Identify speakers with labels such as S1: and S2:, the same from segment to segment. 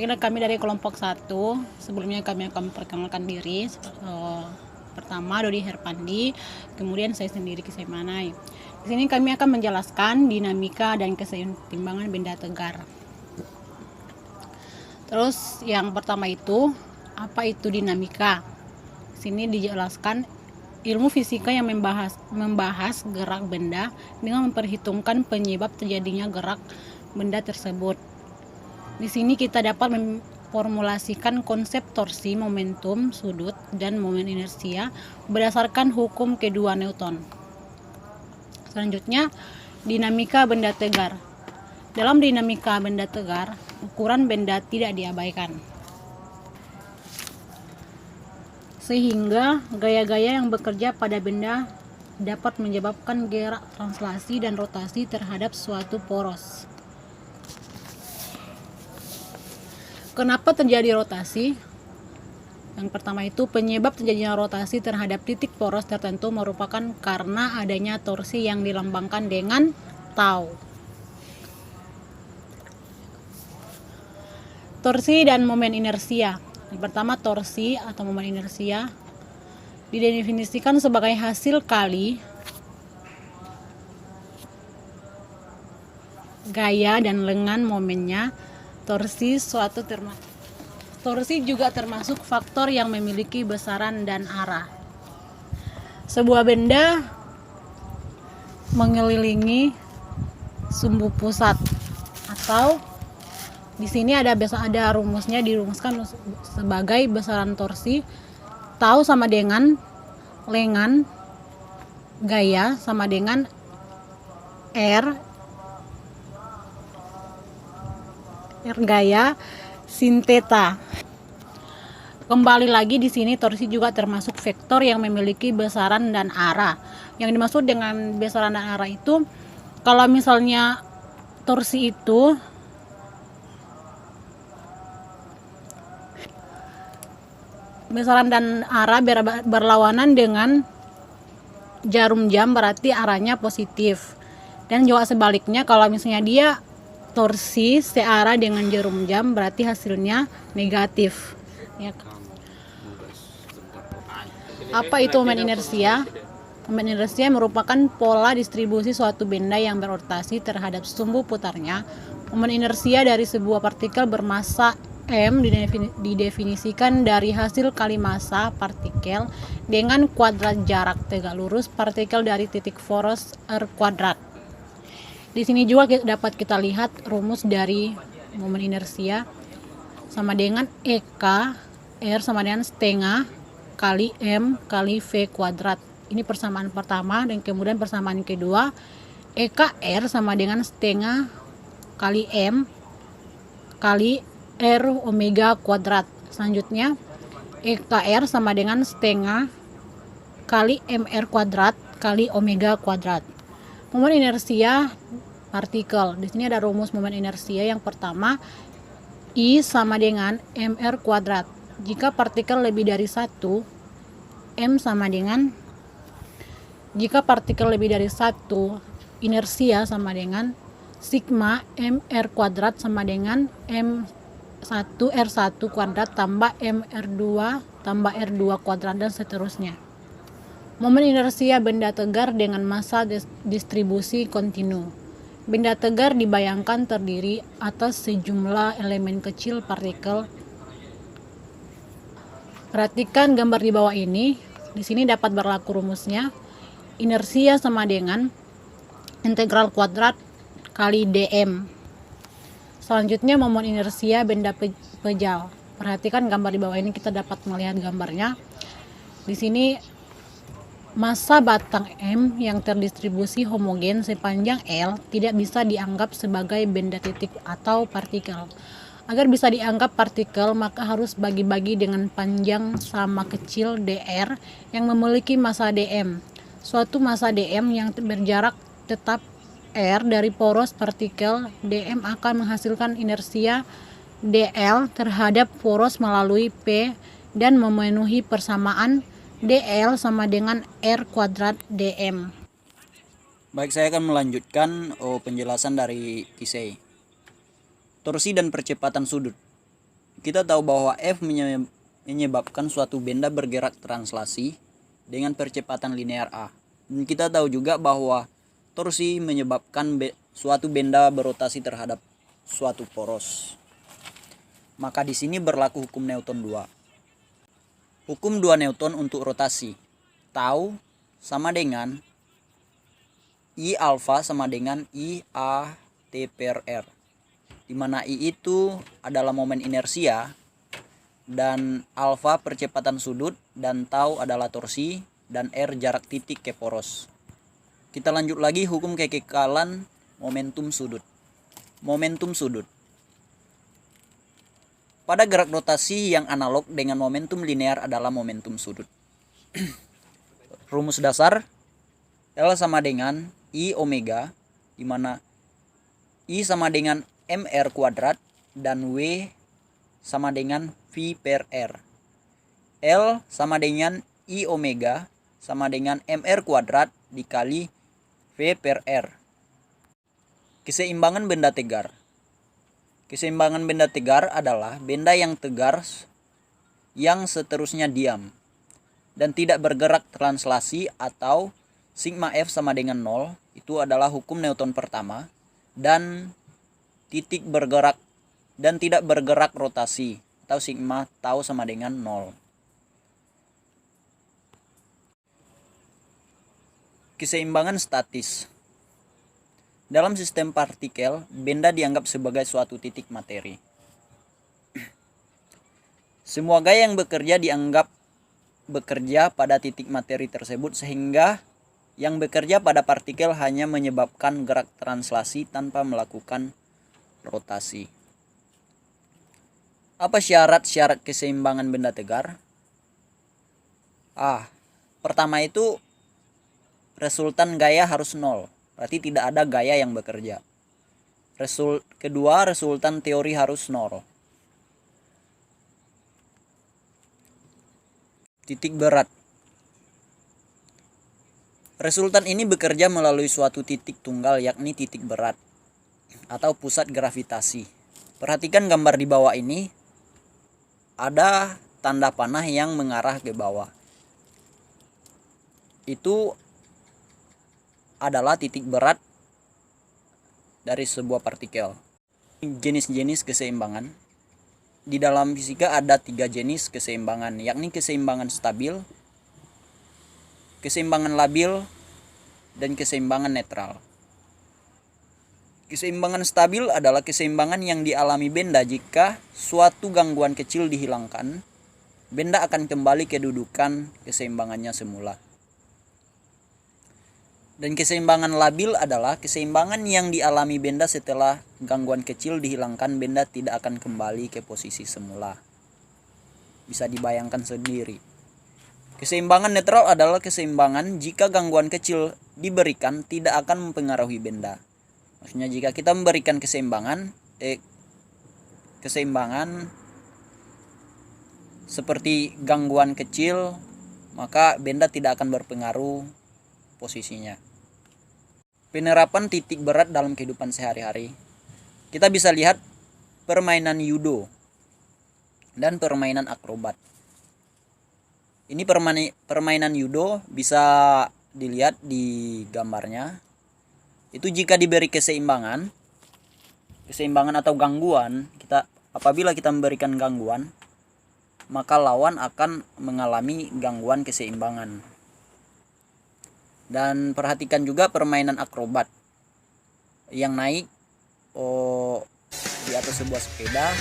S1: Baiklah, kami dari kelompok 1. Sebelumnya kami akan memperkenalkan diri. Pertama Dodi Herpandi, kemudian saya sendiri Kisah Manai. Di sini kami akan menjelaskan dinamika dan keseimbangan benda tegar. Terus yang pertama itu, apa itu dinamika? Di sini dijelaskan ilmu fisika yang membahas gerak benda dengan memperhitungkan penyebab terjadinya gerak benda tersebut. Di sini kita dapat memformulasikan konsep torsi, momentum, sudut, dan momen inersia berdasarkan hukum kedua Newton. Selanjutnya, dinamika benda tegar. Dalam dinamika benda tegar, ukuran benda tidak diabaikan. Sehingga gaya-gaya yang bekerja pada benda dapat menyebabkan gerak translasi dan rotasi terhadap suatu poros. Kenapa terjadi rotasi? Yang pertama itu, penyebab terjadinya rotasi terhadap titik poros tertentu merupakan karena adanya torsi yang dilambangkan dengan tau. Torsi dan momen inersia. Yang pertama, torsi atau momen inersia didefinisikan sebagai hasil kali gaya dan lengan momennya. Torsi juga termasuk faktor yang memiliki besaran dan arah. Sebuah benda mengelilingi sumbu pusat, atau di sini ada rumusnya, dirumuskan sebagai besaran torsi tau sama dengan lengan gaya sama dengan R gaya sin theta. Kembali lagi, di sini torsi juga termasuk vektor yang memiliki besaran dan arah. Yang dimaksud dengan besaran dan arah itu, kalau misalnya torsi itu besaran dan arah berlawanan dengan jarum jam, berarti arahnya positif. Dan juga sebaliknya, kalau misalnya dia torsi searah dengan jarum jam, berarti hasilnya negatif. Ya. Apa itu momen inersia? Momen inersia merupakan pola distribusi suatu benda yang berotasi terhadap sumbu putarnya. Momen inersia dari sebuah partikel bermassa M didefinisikan dari hasil kali massa partikel dengan kuadrat jarak tegak lurus partikel dari titik poros R kuadrat. Di sini juga dapat kita lihat rumus dari momen inersia sama dengan EK R sama dengan setengah kali M kali V kuadrat. Ini persamaan pertama, dan kemudian persamaan kedua, EK R sama dengan setengah kali M kali R omega kuadrat. Selanjutnya EK R sama dengan setengah kali MR kuadrat kali omega kuadrat. Momen inersia partikel. Di sini ada rumus momen inersia. Yang pertama, I sama dengan MR kuadrat. Jika partikel lebih dari 1, M sama dengan, jika partikel lebih dari 1, inersia sama dengan sigma MR kuadrat sama dengan M1 R1 kuadrat tambah MR2 tambah R2 kuadrat, dan seterusnya. Momen inersia benda tegar dengan massa distribusi kontinu. Benda tegar dibayangkan terdiri atas sejumlah elemen kecil partikel. Perhatikan gambar di bawah ini. Di sini dapat berlaku rumusnya. Inersia sama dengan integral kuadrat kali dm. Selanjutnya, momen inersia benda pejal. Perhatikan gambar di bawah ini, kita dapat melihat gambarnya. Di sini massa batang M yang terdistribusi homogen sepanjang L tidak bisa dianggap sebagai benda titik atau partikel. Agar bisa dianggap partikel, maka harus bagi-bagi dengan panjang sama kecil dr yang memiliki massa dm. Suatu massa dm yang berjarak tetap R dari poros partikel, dm akan menghasilkan inersia dl terhadap poros melalui P dan memenuhi persamaan dl sama dengan R kuadrat dm.
S2: Baik, saya akan melanjutkan penjelasan dari Kisei. Torsi dan percepatan sudut. kita tahu bahwa F menyebabkan suatu benda bergerak translasi dengan percepatan linear A. Dan kita tahu juga bahwa torsi menyebabkan suatu benda berotasi terhadap suatu poros. Maka di sini berlaku hukum Newton 2. Hukum 2 Newton untuk rotasi. Tau sama dengan I alfa sama dengan I A T per R. Di mana I itu adalah momen inersia dan alfa percepatan sudut dan tau adalah torsi dan R jarak titik ke poros. Kita lanjut lagi hukum kekekalan momentum sudut. Momentum sudut. Pada gerak rotasi yang analog dengan momentum linear adalah momentum sudut. Rumus dasar L sama dengan I omega, di mana I sama dengan mr kuadrat dan W sama dengan V per R. L sama dengan I omega sama dengan mr kuadrat dikali V per R. Keseimbangan benda tegar. Keseimbangan benda tegar adalah benda yang tegar yang seterusnya diam dan tidak bergerak translasi atau sigma F sama dengan 0. Itu adalah hukum Newton pertama. Dan titik bergerak dan tidak bergerak rotasi atau sigma tau sama dengan 0. Keseimbangan statis. Dalam sistem partikel, benda dianggap sebagai suatu titik materi. Semua gaya yang bekerja dianggap bekerja pada titik materi tersebut, sehingga yang bekerja pada partikel hanya menyebabkan gerak translasi tanpa melakukan rotasi. Apa syarat-syarat keseimbangan benda tegar? Pertama itu resultan gaya harus 0. Berarti tidak ada gaya yang bekerja. Kedua, resultan teori harus 0. Titik berat. Resultan ini bekerja melalui suatu titik tunggal, yakni titik berat atau pusat gravitasi. Perhatikan gambar di bawah ini. Ada tanda panah yang mengarah ke bawah. Itu adalah titik berat dari sebuah partikel. Jenis-jenis keseimbangan. Di dalam fisika ada 3 jenis keseimbangan, yakni keseimbangan stabil, keseimbangan labil, dan keseimbangan netral. Keseimbangan stabil adalah keseimbangan yang dialami benda jika suatu gangguan kecil dihilangkan, benda akan kembali ke kedudukan keseimbangannya semula. Dan keseimbangan labil adalah keseimbangan yang dialami benda setelah gangguan kecil dihilangkan, benda tidak akan kembali ke posisi semula. Bisa dibayangkan sendiri. Keseimbangan netral adalah keseimbangan jika gangguan kecil diberikan tidak akan mempengaruhi benda. Maksudnya jika kita memberikan keseimbangan seperti gangguan kecil, maka benda tidak akan berpengaruh posisinya. Penerapan titik berat dalam kehidupan sehari-hari. Kita bisa lihat permainan judo dan permainan akrobat. Ini permainan judo bisa dilihat di gambarnya. Itu jika diberi keseimbangan atau gangguan, apabila kita memberikan gangguan, maka lawan akan mengalami gangguan keseimbangan. Dan perhatikan juga permainan akrobat yang naik di atas sebuah sepeda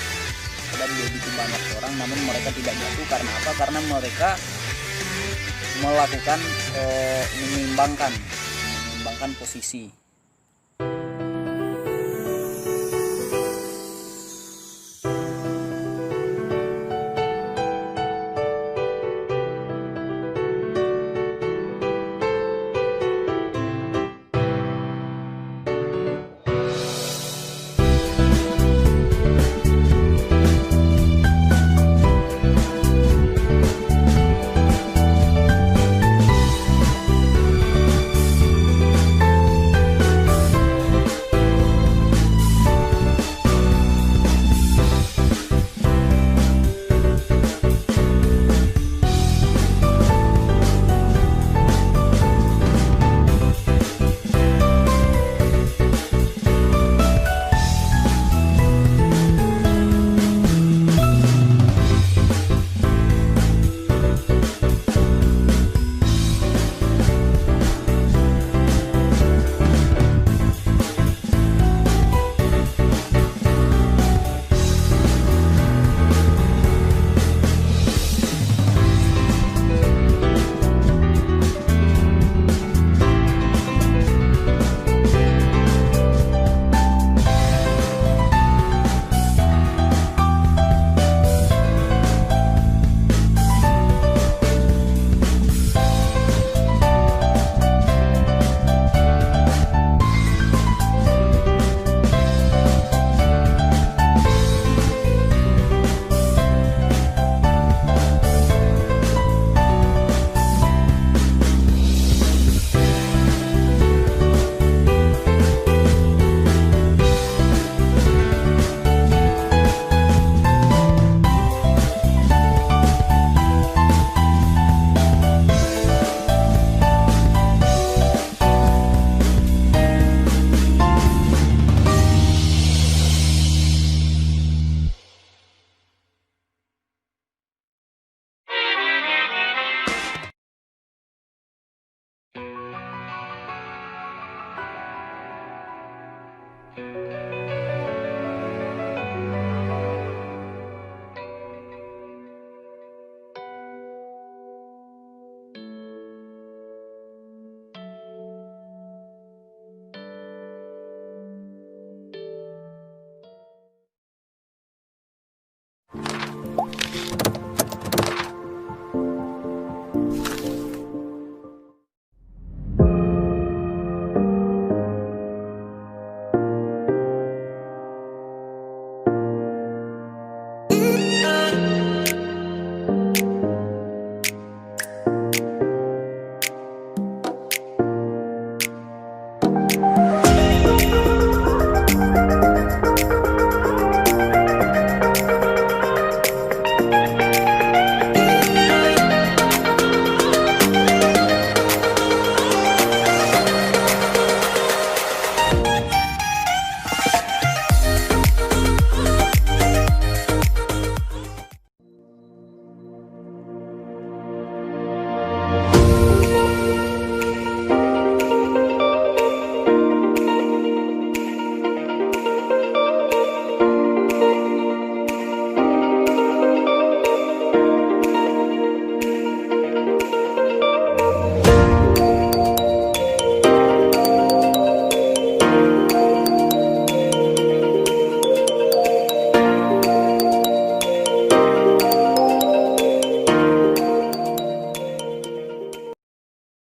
S2: dan begitu banyak orang, namun mereka tidak jatuh. Karena apa? Karena mereka melakukan menyeimbangkan posisi.